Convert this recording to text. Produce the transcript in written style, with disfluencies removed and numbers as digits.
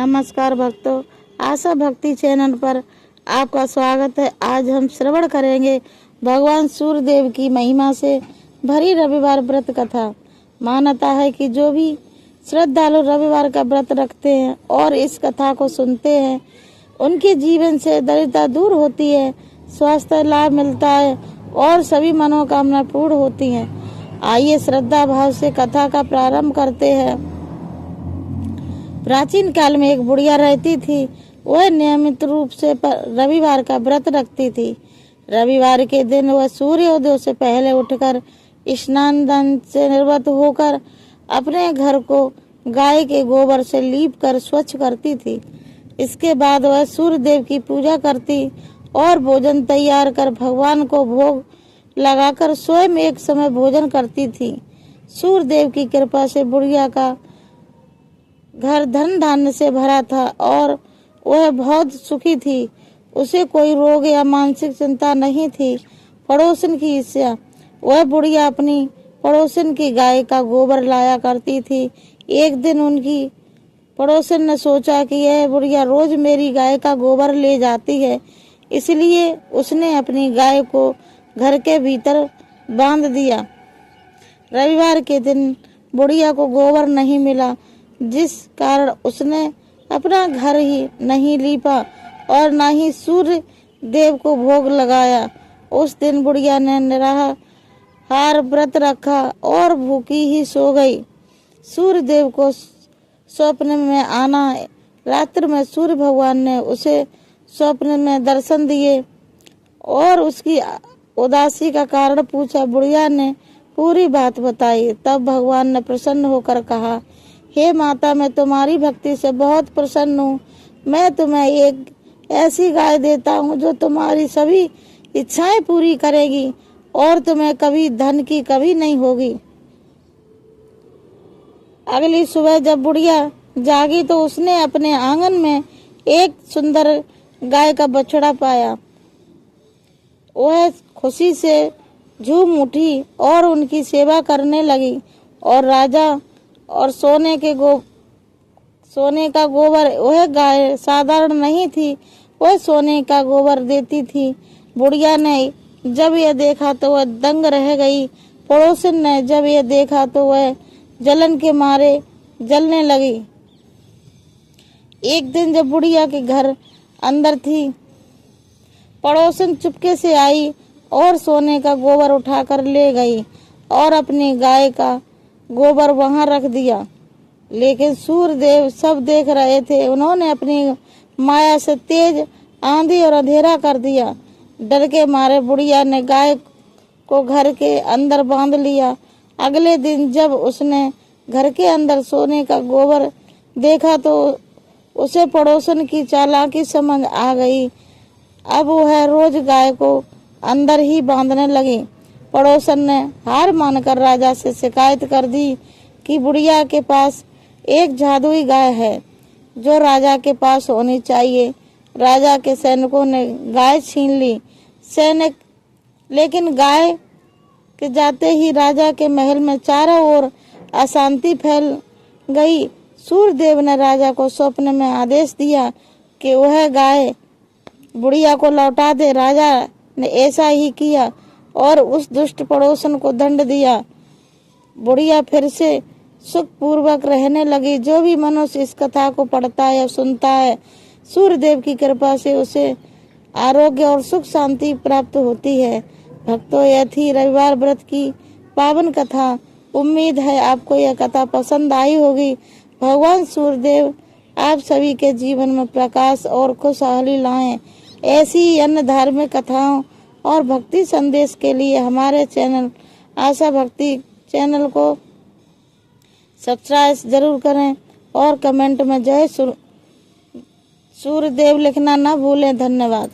नमस्कार भक्तों, आशा भक्ति चैनल पर आपका स्वागत है। आज हम श्रवण करेंगे भगवान सूर्यदेव की महिमा से भरी रविवार व्रत कथा। मान्यता है कि जो भी श्रद्धालु रविवार का व्रत रखते हैं और इस कथा को सुनते हैं, उनके जीवन से दरिद्रता दूर होती है, स्वास्थ्य लाभ मिलता है और सभी मनोकामना पूर्ण होती हैं। आइए श्रद्धा भाव से कथा का प्रारंभ करते हैं। प्राचीन काल में एक बुढ़िया रहती थी। वह नियमित रूप से रविवार का व्रत रखती थी। रविवार के दिन वह सूर्योदय से पहले उठकर स्नान दान से निवृत्त होकर अपने घर को गाय के गोबर से लीप कर स्वच्छ करती थी। इसके बाद वह सूर्यदेव की पूजा करती और भोजन तैयार कर भगवान को भोग लगाकर स्वयं एक समय भोजन करती थी। सूर्यदेव की कृपा से बुढ़िया का घर धन धान्य से भरा था और वह बहुत सुखी थी। उसे कोई रोग या मानसिक चिंता नहीं थी। पड़ोसन की ईर्ष्या। वह बुढ़िया अपनी पड़ोसन की गाय का गोबर लाया करती थी। एक दिन उनकी पड़ोसन ने सोचा कि यह बुढ़िया रोज मेरी गाय का गोबर ले जाती है, इसलिए उसने अपनी गाय को घर के भीतर बांध दिया। रविवार के दिन बुढ़िया को गोबर नहीं मिला, जिस कारण उसने अपना घर ही नहीं लीपा और न ही सूर्य देव को भोग लगाया। उस दिन बुढ़िया ने निराहार व्रत रखा और भूखी ही सो गई। सूर्य देव को स्वप्न में आना। रात्रि में सूर्य भगवान ने उसे स्वप्न में दर्शन दिए और उसकी उदासी का कारण पूछा। बुढ़िया ने पूरी बात बताई। तब भगवान ने प्रसन्न होकर कहा, हे माता, मैं तुम्हारी भक्ति से बहुत प्रसन्न हूँ। मैं तुम्हें एक ऐसी गाय देता हूँ जो तुम्हारी सभी इच्छाएं पूरी करेगी और तुम्हें कभी धन की कमी नहीं होगी। अगली सुबह जब बुढ़िया जागी तो उसने अपने आंगन में एक सुंदर गाय का बछड़ा पाया। वह खुशी से झूम उठी और उनकी सेवा करने लगी और राजा और सोने का गोबर। वह गाय साधारण नहीं थी, वह सोने का गोबर देती थी। बुढ़िया ने जब यह देखा तो वह दंग रह गई। पड़ोसन ने जब यह देखा तो वह जलन के मारे जलने लगी। एक दिन जब बुढ़िया के घर अंदर थी, पड़ोसन चुपके से आई और सोने का गोबर उठाकर ले गई और अपनी गाय का गोबर वहां रख दिया। लेकिन सूर्यदेव सब देख रहे थे। उन्होंने अपनी माया से तेज आंधी और अंधेरा कर दिया। डर के मारे बुढ़िया ने गाय को घर के अंदर बांध लिया। अगले दिन जब उसने घर के अंदर सोने का गोबर देखा तो उसे पड़ोसन की चालाकी समझ आ गई। अब वह रोज गाय को अंदर ही बांधने लगी। पड़ोसन ने हार मानकर राजा से शिकायत कर दी कि बुढ़िया के पास एक जादुई गाय है जो राजा के पास होनी चाहिए। राजा के सैनिकों ने गाय छीन ली। सैनिक लेकिन गाय के जाते ही राजा के महल में चारों ओर अशांति फैल गई। सूर्यदेव ने राजा को स्वप्न में आदेश दिया कि वह गाय बुढ़िया को लौटा दे। राजा ने ऐसा ही किया और उस दुष्ट पड़ोसन को दंड दिया। बुढ़िया फिर से सुख पूर्वक रहने लगी। जो भी मनुष्य इस कथा को पढ़ता है या सुनता है, सूर्यदेव की कृपा से उसे आरोग्य और सुख शांति प्राप्त होती है। भक्तों, यह थी रविवार व्रत की पावन कथा। उम्मीद है आपको यह कथा पसंद आई होगी। भगवान सूर्यदेव आप सभी के जीवन में प्रकाश और खुशहाली लाएं। ऐसी ही अन्य धार्मिक कथाओं और भक्ति संदेश के लिए हमारे चैनल आशा भक्ति चैनल को सब्सक्राइब जरूर करें और कमेंट में जय सूर्यदेव लिखना न भूलें। धन्यवाद।